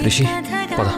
రిషి పద.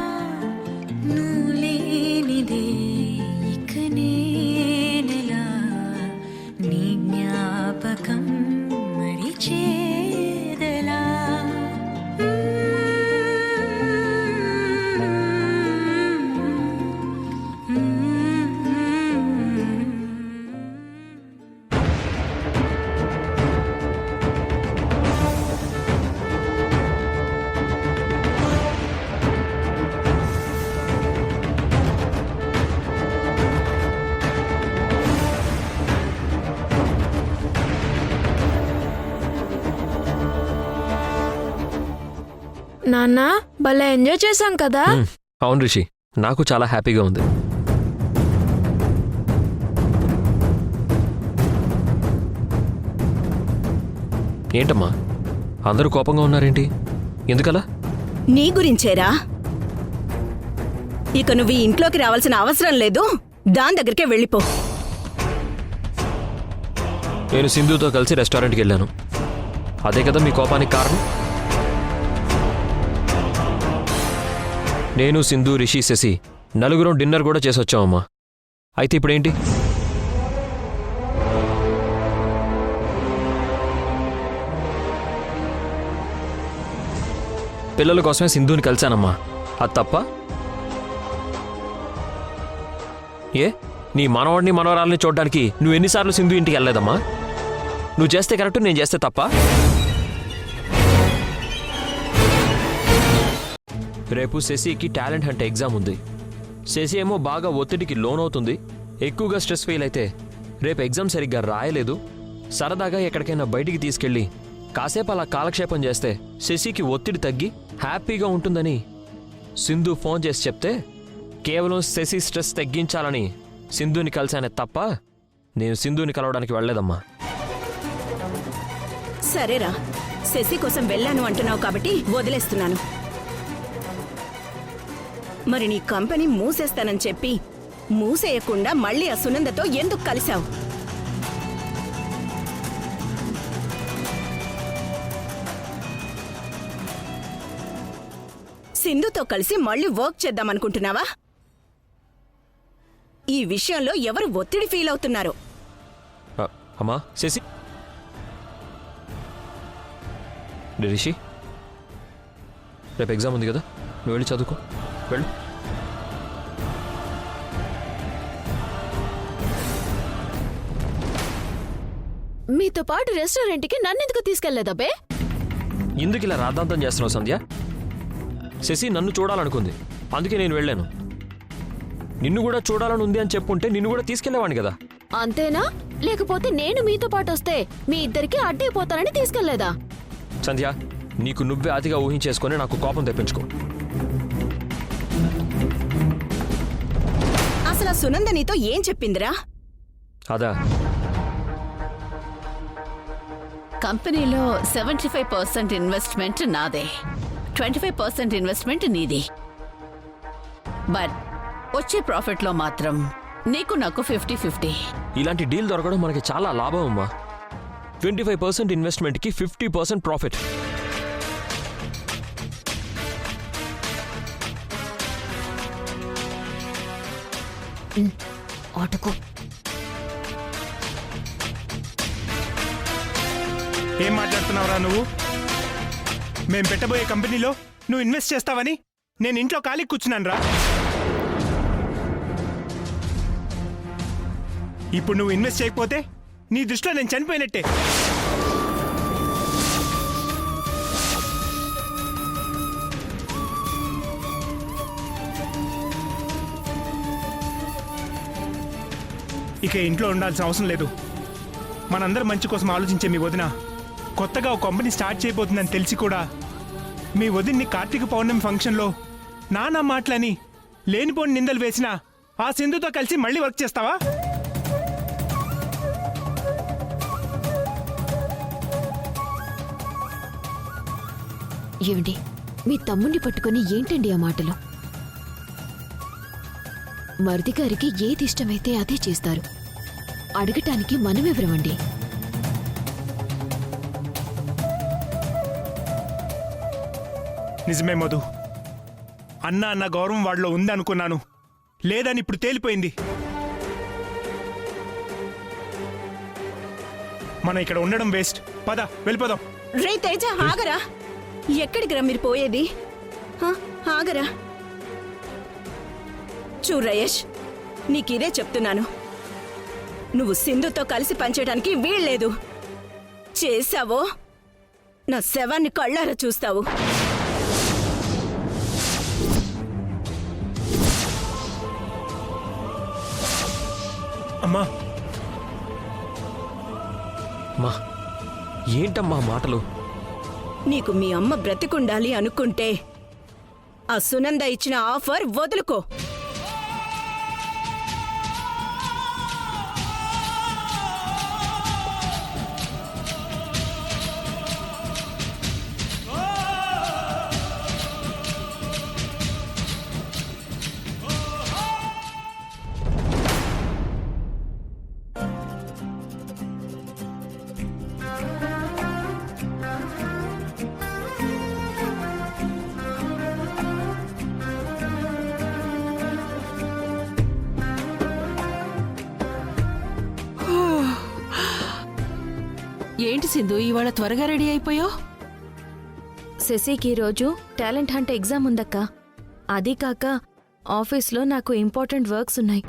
నాన్న భలే ఎంజాయ్ చేశాం కదా. అవును రిషి, నాకు చాలా హ్యాపీగా ఉంది. ఏంటమ్మా అందరూ కోపంగా ఉన్నారేంటి? ఎందుకలా? నీ గురించేరా. ఇక నువ్వు ఈ ఇంట్లోకి రావాల్సిన అవసరం లేదు, దాని దగ్గరికే వెళ్ళిపో. నేను సింధుతో కలిసి రెస్టారెంట్కి వెళ్ళాను, అదే కదా మీ కోపానికి కారణం? నేను, సింధు, రిషి, శశి నలుగురం డిన్నర్ కూడా చేసొచ్చామమ్మా. అయితే ఇప్పుడేంటి? పిల్లల కోసమే సింధుని కలిశానమ్మా, అది తప్ప? ఏ నీ మనవాడిని మనవరాలని చూడడానికి నువ్వు ఎన్నిసార్లు సింధు ఇంటికి వెళ్ళలేదమ్మా? నువ్వు చేస్తే కరెక్ట్, నేను చేస్తే తప్ప? రేపు శశికి టాలెంట్ హంట్ ఎగ్జామ్ ఉంది. శశి ఏమో బాగా ఒత్తిడికి లోనవుతుంది, ఎక్కువగా స్ట్రెస్ ఫీల్ అయితే రేపు ఎగ్జామ్ సరిగ్గా రాయలేదు. సరదాగా ఎక్కడికైనా బయటికి తీసుకెళ్ళి కాసేపు అలా కాలక్షేపం చేస్తే శశికి ఒత్తిడి తగ్గి హ్యాపీగా ఉంటుందని సింధు ఫోన్ చేసి చెప్తే కేవలం శశి స్ట్రెస్ తగ్గించాలని సింధుని కలిశానే తప్ప నేను సింధుని కలవడానికి వెళ్ళలేదమ్మా. సరేరా, శశి కోసం వెళ్ళాను అంటున్నావు కాబట్టి వదిలేస్తున్నాను. మరి నీ కంపెనీ మూసేస్తానని చెప్పి మూసేయకుండా మళ్ళీ ఆ సునందతో ఎందుకు కలిశావు? సింధుతో కలిసి మళ్ళీ వర్క్ చేద్దామనుకుంటున్నావా? ఈ విషయంలో ఎవరు ఒత్తిడి ఫీల్ అవుతున్నారు? అమ్మా శశి, రిషి రేపు ఎగ్జామ్ ఉంది కదా, నువ్వు వెళ్ళి చదువుకో, వెళ్ళు. మీతో పాటు రెస్టారెంట్కి నన్నెందుకు తీసుకెళ్లేదబ్బే? ఎందుకు ఇలా రాద్ధాంతం చేస్తున్నావు సంధ్య? శశి నన్ను చూడాలనుకుంది, అందుకే నేను వెళ్ళాను. నిన్ను కూడా చూడాలని ఉంది అని చెప్పుంటే నిన్ను కూడా తీసుకెళ్లేవాడిని కదా. అంతేనా? లేకపోతే నేను మీతో పాటు వస్తే మీ ఇద్దరికి అడ్డైపోతానని తీసుకెళ్లేదా? సంధ్య, నీకు నువ్వే అతిగా ఊహించేసుకొని నాకు కోపం తెప్పించుకో. అసలు సునంద నీతో ఏం చెప్పిందిరా? అదా, కంపెనీలో 75% ఇన్వెస్ట్మెంట్ నాదే, 25% ఇన్వెస్ట్మెంట్ నీది. బట్ వచ్చే ప్రాఫిట్లో మాత్రం నీకు నాకు 50-50. ఇలాంటి డీల్ దొరకడం మనకి చాలా లాభం అమ్మా. 25% ఇన్వెస్ట్మెంట్కి 50% ప్రాఫిట్. ఆటకు ఏం మాట్లాడుతున్నావురా నువ్వు? మేం పెట్టబోయే కంపెనీలో నువ్వు ఇన్వెస్ట్ చేస్తావని నేను ఇంట్లో ఖాళీ కూర్చున్నాను రా. ఇప్పుడు నువ్వు ఇన్వెస్ట్ చేయకపోతే నీ దృష్టిలో నేను చనిపోయినట్టే. ఇక ఇంట్లో ఉండాల్సిన అవసరం లేదు. మనందరం మంచి కోసం ఆలోచించే మీ వదిన కొత్తగా ఒక కంపెనీ స్టార్ట్ చేయబోతుందని తెలిసి కూడా మీ వదిన్ని కార్తీక పౌర్ణమి ఫంక్షన్లో నానా మాటలని లేనిపోని నిందలు వేసినా ఆ సింధుతో కలిసి మళ్ళీ వర్క్ చేస్తావా? ఏమిటి మీ తమ్ముణ్ణి పట్టుకొని ఏంటండి ఆ మాటలు? మరిది గారికి ఏది ఇష్టమైతే అదే చేస్తారు, అడగటానికి మనమెవరమండి? నిజమే మధు, అన్న గౌరవం వాళ్ళలో ఉందనుకున్నాను, లేదని ఇప్పుడు తేలిపోయింది. మనం ఇక్కడ ఉండడం వేస్ట్. పద వెళ్ళిపోదాం. రే తేజ, ఆగరా. ఎక్కడికి రా మీరు పోయేది? హ, ఆగరా. చూడు రయేష్, నీకిదే చెప్తున్నాను. నువ్వు సింధుతో కలిసి పనిచేయడానికి వీల్లేదు. చేశావో నా శవాన్ని కళ్ళారా చూస్తావు. అమ్మా, మా ఏంటమ్మా మాటలు? నీకు మీ అమ్మ బ్రతికుండాలి అనుకుంటే ఆ సునంద ఇచ్చిన ఆఫర్ వదులుకో. ఏంటి సింధు, ఇవాళ త్వరగా రెడీ అయిపోయావు? శశికి ఈరోజు టాలెంట్ హంట్ ఎగ్జామ్ ఉందక్క. అదీ కాక ఆఫీస్లో నాకు ఇంపార్టెంట్ వర్క్స్ ఉన్నాయి.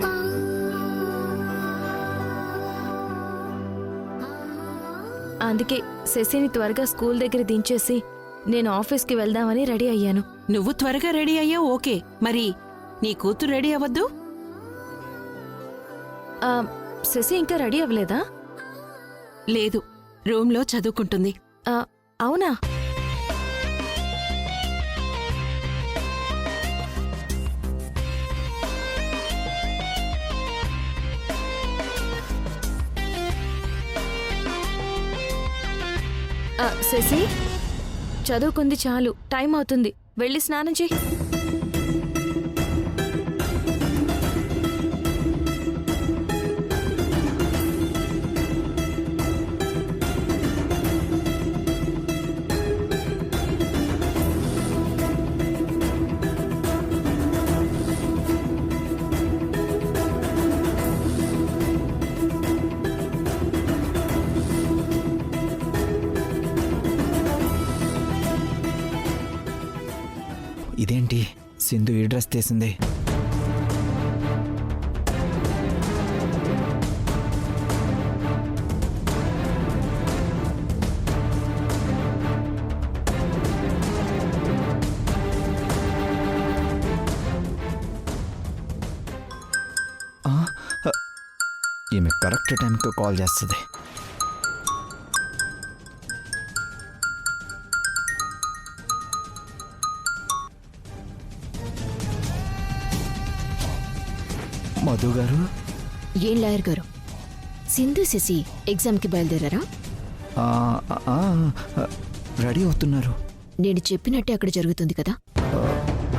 అందుకే శశిని త్వరగా స్కూల్ దగ్గర దించేసి నేను ఆఫీస్కి వెళ్దామని రెడీ అయ్యాను. నువ్వు త్వరగా రెడీ అయ్యావు, ఓకే. మరి నీ కూతురు రెడీ అవ్వద్దు? ఆ, శశి ఇంకా రెడీ అవ్వలేదా? లేదు, రూమ్లో చదువుకుంటుంది. ఆ, అవునా? శశి, చదువుకుంది చాలు, టైం అవుతుంది, వెళ్ళి స్నానం చేయి. ఇదేంటి సింధు ఈ డ్రెస్ తీసింది? ఈమె కరెక్ట్ టైంకి కాల్ చేస్తుంది. మధు గారు? ఏం లాయర్ గారు, సింధు శశి ఎగ్జామ్కి బయలుదేరారా? రెడీ అవుతున్నారు. నేను చెప్పినట్టే అక్కడ జరుగుతుంది కదా?